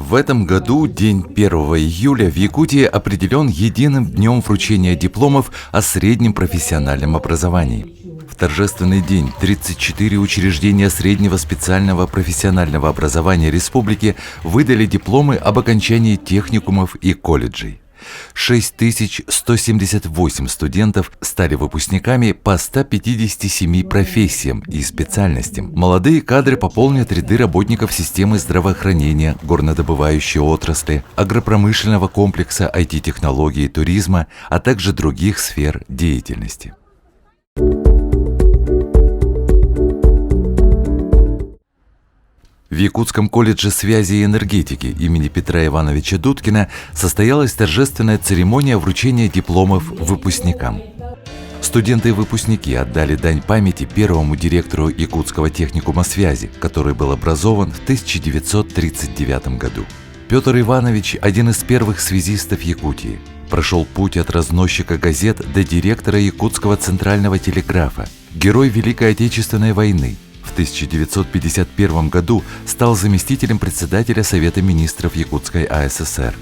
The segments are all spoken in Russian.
В этом году день 1 июля в Якутии определен единым днем вручения дипломов о среднем профессиональном образовании. В торжественный день 34 учреждения среднего специального профессионального образования республики выдали дипломы об окончании техникумов и колледжей. 6178 студентов стали выпускниками по 157 профессиям и специальностям. Молодые кадры пополнят ряды работников системы здравоохранения, горнодобывающей отрасли, агропромышленного комплекса, IT-технологий, туризма, а также других сфер деятельности. В Якутском колледже связи и энергетики имени Петра Ивановича Дудкина состоялась торжественная церемония вручения дипломов выпускникам. Студенты и выпускники отдали дань памяти первому директору Якутского техникума связи, который был образован в 1939 году. Петр Иванович – один из первых связистов Якутии. Прошел путь от разносчика газет до директора Якутского центрального телеграфа, герой Великой Отечественной войны. В 1951 году стал заместителем председателя Совета министров Якутской АССР.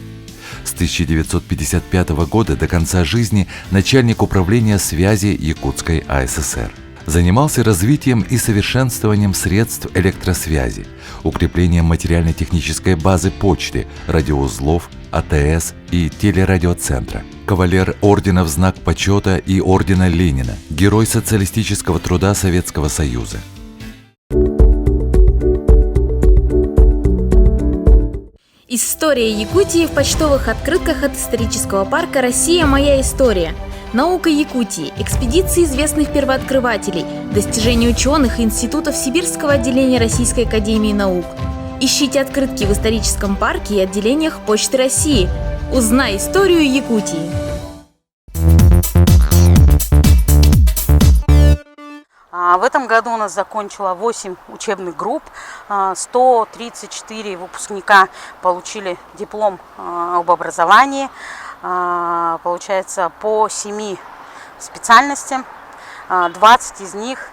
С 1955 года до конца жизни начальник управления связи Якутской АССР. Занимался развитием и совершенствованием средств электросвязи, укреплением материально-технической базы почты, радиоузлов, АТС и телерадиоцентра. Кавалер ордена в знак почета и ордена Ленина, герой социалистического труда Советского Союза. История Якутии в почтовых открытках от исторического парка «Россия. Моя история». Наука Якутии, экспедиции известных первооткрывателей, достижения ученых и институтов Сибирского отделения Российской академии наук. Ищите открытки в историческом парке и отделениях Почты России. Узнай историю Якутии. В этом году у нас закончило 8 учебных групп, 134 выпускника получили диплом об образовании, получается по 7 специальностям, 20 из них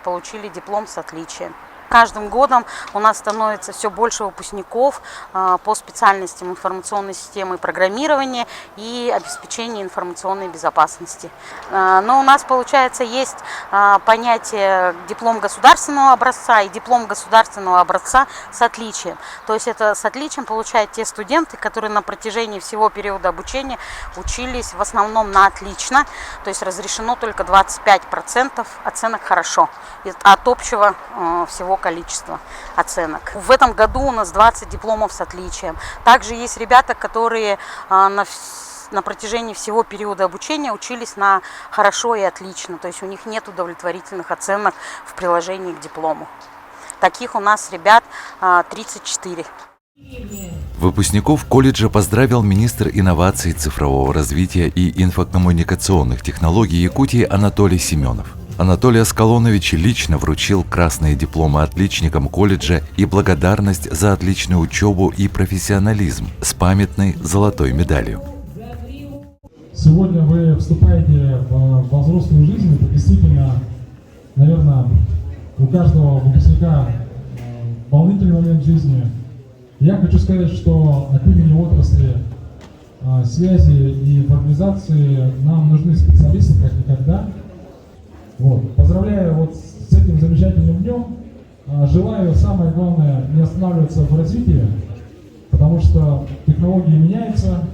получили диплом с отличием. Каждым годом у нас становится все больше выпускников по специальностям информационной системы и программирования и обеспечения информационной безопасности. Но у нас, получается, есть понятие диплом государственного образца и диплом государственного образца с отличием. То есть это с отличием получают те студенты, которые на протяжении всего периода обучения учились в основном на отлично, то есть разрешено только 25% оценок хорошо от общего всего количества оценок. В этом году у нас 20 дипломов с отличием. Также есть ребята, которые на протяжении всего периода обучения учились на хорошо и отлично, то есть у них нет удовлетворительных оценок в приложении к диплому. Таких у нас ребят 34. Выпускников колледжа поздравил министр инноваций, цифрового развития и инфокоммуникационных технологий Якутии Анатолий Семенов. Анатолий Аскалонович лично вручил красные дипломы отличникам колледжа и благодарность за отличную учебу и профессионализм с памятной золотой медалью. Сегодня вы вступаете во взрослую жизнь, это действительно, наверное, у каждого выпускника волнительный момент жизни. Я хочу сказать, что от имени отрасли связи и информатизации нам нужны специалисты как никогда. Поздравляю с этим замечательным днем. Желаю, самое главное, не останавливаться в развитии, потому что технологии меняются,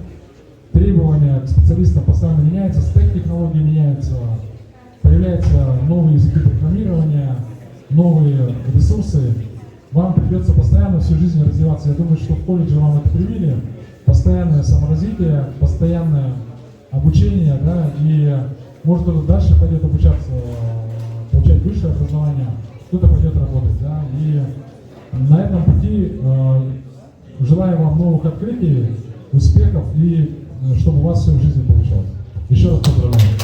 требования к специалистам постоянно меняются, стек технологий меняется, появляются новые языки программирования, новые ресурсы. Вам придется постоянно всю жизнь развиваться. Я думаю, что в колледже вам это привили. Постоянное саморазвитие, постоянное обучение, да, и может кто-то дальше пойдет обучаться, получать высшее образование, кто-то пойдет работать, да, и на этом пути желаю вам новых открытий, успехов и чтобы у вас все в жизни получалось. Еще раз поздравляю.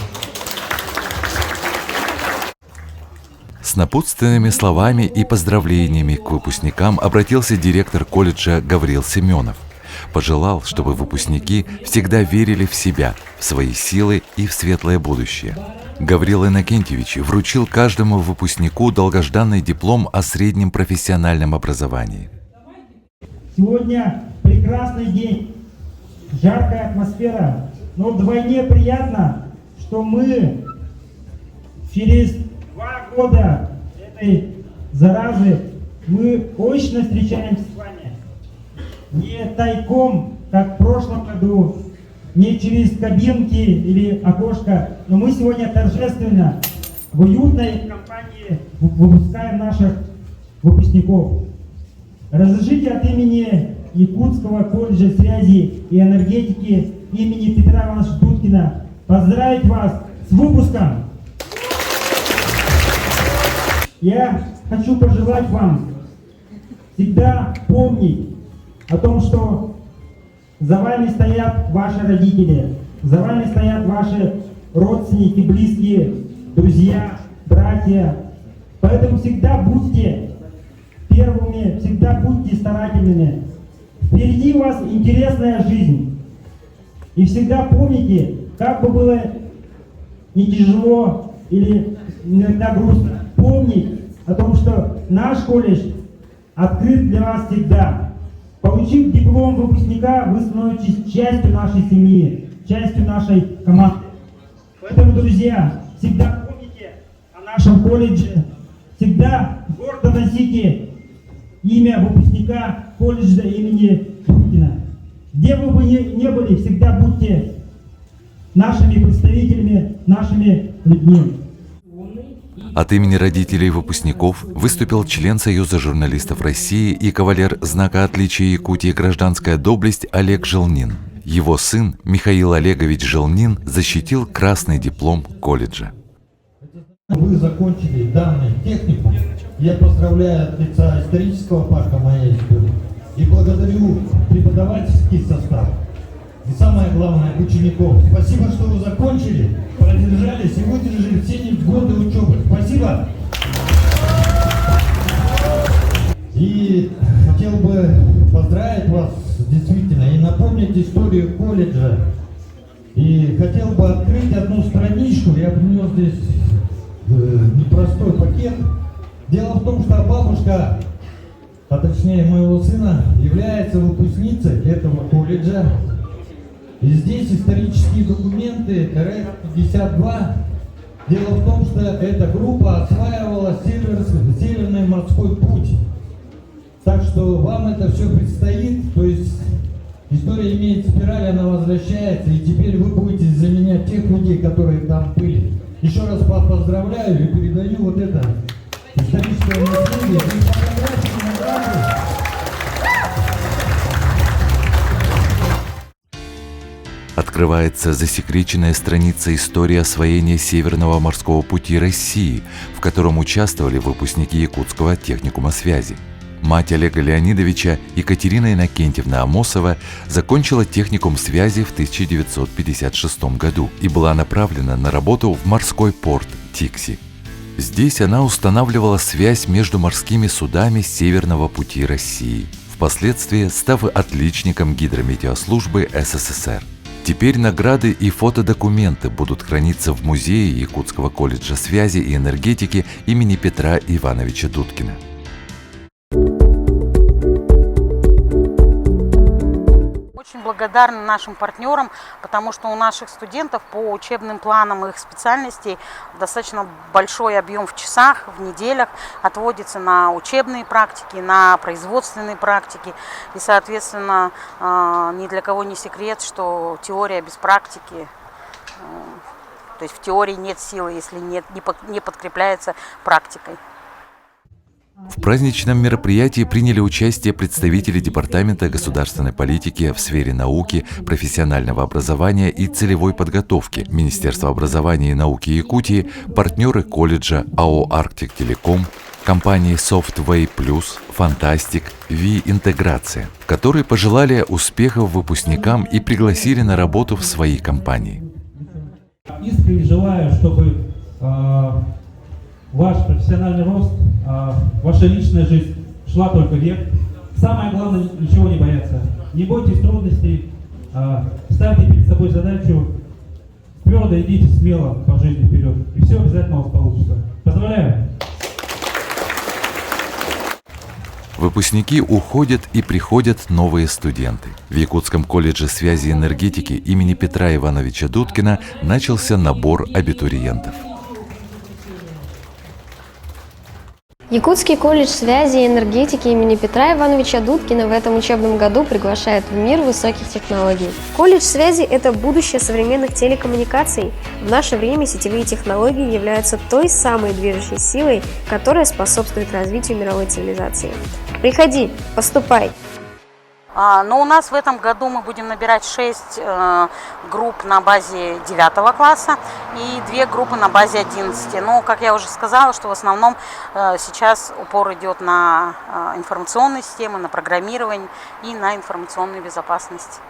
С напутственными словами и поздравлениями к выпускникам обратился директор колледжа Гавриил Семенов. Пожелал, чтобы выпускники всегда верили в себя, в свои силы и в светлое будущее. Гавриил Иннокентьевич вручил каждому выпускнику долгожданный диплом о среднем профессиональном образовании. Сегодня прекрасный день, жаркая атмосфера. Но вдвойне приятно, что мы через 2 года этой заразы мы очно встречаемся с вами. Не тайком, как в прошлом году, не через кабинки или окошко, но мы сегодня торжественно в уютной компании выпускаем наших выпускников. Разрешите от имени Якутского колледжа связи и энергетики имени Петра Ивановича Дудкина поздравить вас с выпуском. Я хочу пожелать вам всегда помнить о том, что за вами стоят ваши родители, за вами стоят ваши родственники, близкие, друзья, братья. Поэтому всегда будьте первыми, всегда будьте старательными. Впереди у вас интересная жизнь. И всегда помните, как бы было не тяжело или иногда грустно, помнить о том, что наш колледж открыт для вас всегда. Получив диплом выпускника, вы становитесь частью нашей семьи, частью нашей команды. Поэтому, друзья, всегда помните о нашем колледже, всегда гордо носите имя выпускника колледжа имени Дудкина. Где бы вы ни были, всегда будьте нашими представителями, нашими людьми. От имени родителей выпускников выступил член Союза журналистов России и кавалер знака отличия Якутии «Гражданская доблесть» Олег Желнин. Его сын Михаил Олегович Желнин защитил красный диплом колледжа. Вы закончили данный техникум. Я поздравляю от лица исторического парка «Моя история» и благодарю преподавательский состав. И самое главное, учеников. Спасибо, что вы закончили, продержались и выдержали все годы учебы. Спасибо. И хотел бы поздравить вас действительно и напомнить историю колледжа. И хотел бы открыть одну страничку. Я принес здесь непростой пакет. Дело в том, что бабушка, а точнее моего сына, является выпускницей этого колледжа. И здесь исторические документы РФ-52. Дело в том, что эта группа осваивала Северный морской путь. Так что вам это все предстоит. То есть история имеет спираль, она возвращается. И теперь вы будете заменять тех людей, которые там были. Еще раз поздравляю и передаю вот это историческое наследие. И фотографии, награды. Открывается засекреченная страница истории освоения Северного морского пути России, в котором участвовали выпускники Якутского техникума связи. Мать Олега Леонидовича, Екатерина Иннокентьевна Амосова, закончила техникум связи в 1956 году и была направлена на работу в морской порт Тикси. Здесь она устанавливала связь между морскими судами Северного пути России, впоследствии став отличником гидрометеослужбы СССР. Теперь награды и фотодокументы будут храниться в музее Якутского колледжа связи и энергетики имени Петра Ивановича Дудкина. Очень благодарны нашим партнерам, потому что у наших студентов по учебным планам их специальностей достаточно большой объем в часах, в неделях отводится на учебные практики, на производственные практики. И, соответственно, ни для кого не секрет, что теория без практики, то есть в теории нет силы, если не подкрепляется практикой. В праздничном мероприятии приняли участие представители Департамента государственной политики в сфере науки, профессионального образования и целевой подготовки, Министерства образования и науки Якутии, партнеры колледжа АО «Арктик Телеком», компании Softway Plus, Фантастик, Ви-Интеграция, которые пожелали успехов выпускникам и пригласили на работу в свои компании. Искренне желаю, чтобы ваш профессиональный рост, ваша личная жизнь шла только вверх. Самое главное, ничего не бояться. Не бойтесь трудностей, ставьте перед собой задачу, твердо идите смело по жизни вперед. И все обязательно у вас получится. Поздравляю! Выпускники уходят и приходят новые студенты. В Якутском колледже связи и энергетики имени Петра Ивановича Дудкина начался набор абитуриентов. Якутский колледж связи и энергетики имени Петра Ивановича Дудкина в этом учебном году приглашает в мир высоких технологий. Колледж связи – это будущее современных телекоммуникаций. В наше время сетевые технологии являются той самой движущей силой, которая способствует развитию мировой цивилизации. Приходи, поступай! Но у нас в этом году мы будем набирать 6 групп на базе 9 класса и 2 группы на базе 11. Ну, как я уже сказала, что в основном сейчас упор идет на информационные системы, на программирование и на информационную безопасность.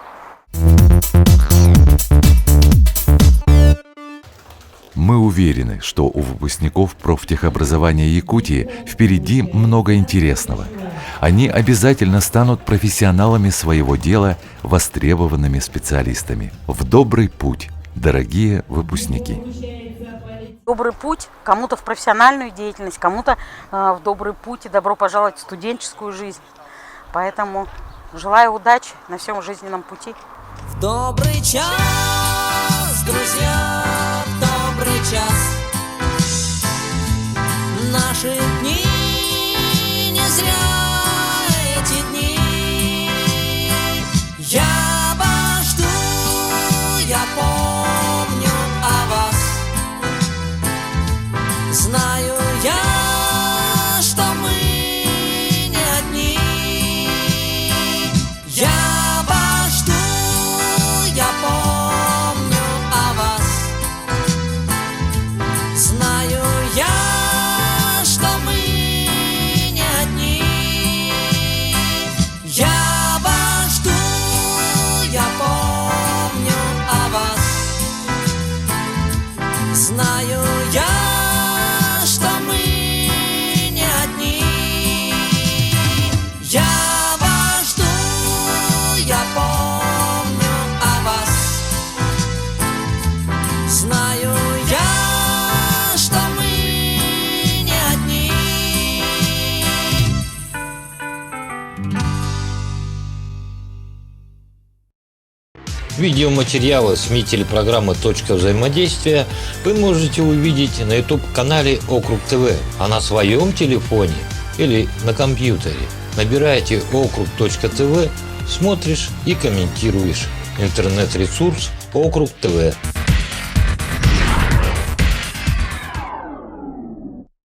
Мы уверены, что у выпускников профтехобразования Якутии впереди много интересного. Они обязательно станут профессионалами своего дела, востребованными специалистами. В добрый путь, дорогие выпускники! Добрый путь кому-то в профессиональную деятельность, кому-то в добрый путь и добро пожаловать в студенческую жизнь. Поэтому желаю удачи на всем жизненном пути. В добрый час, друзья, в добрый час. Наши дни не зря эти дни. Я вас жду, я помню о вас. Знаю я, что мы не одни. Я вас жду, я помню о вас. Знаю я, что мы не одни. Я вас жду, я помню о вас. Знаю я, что мы не одни. Я вас жду, я помню о вас. Знаю я, что мы не одни. Видеоматериалы СМИ телепрограммы «Точка взаимодействия» вы можете увидеть на YouTube-канале Округ ТВ, а на своем телефоне или на компьютере набираете Округ.тв, смотришь и комментируешь. Интернет-ресурс Округ ТВ.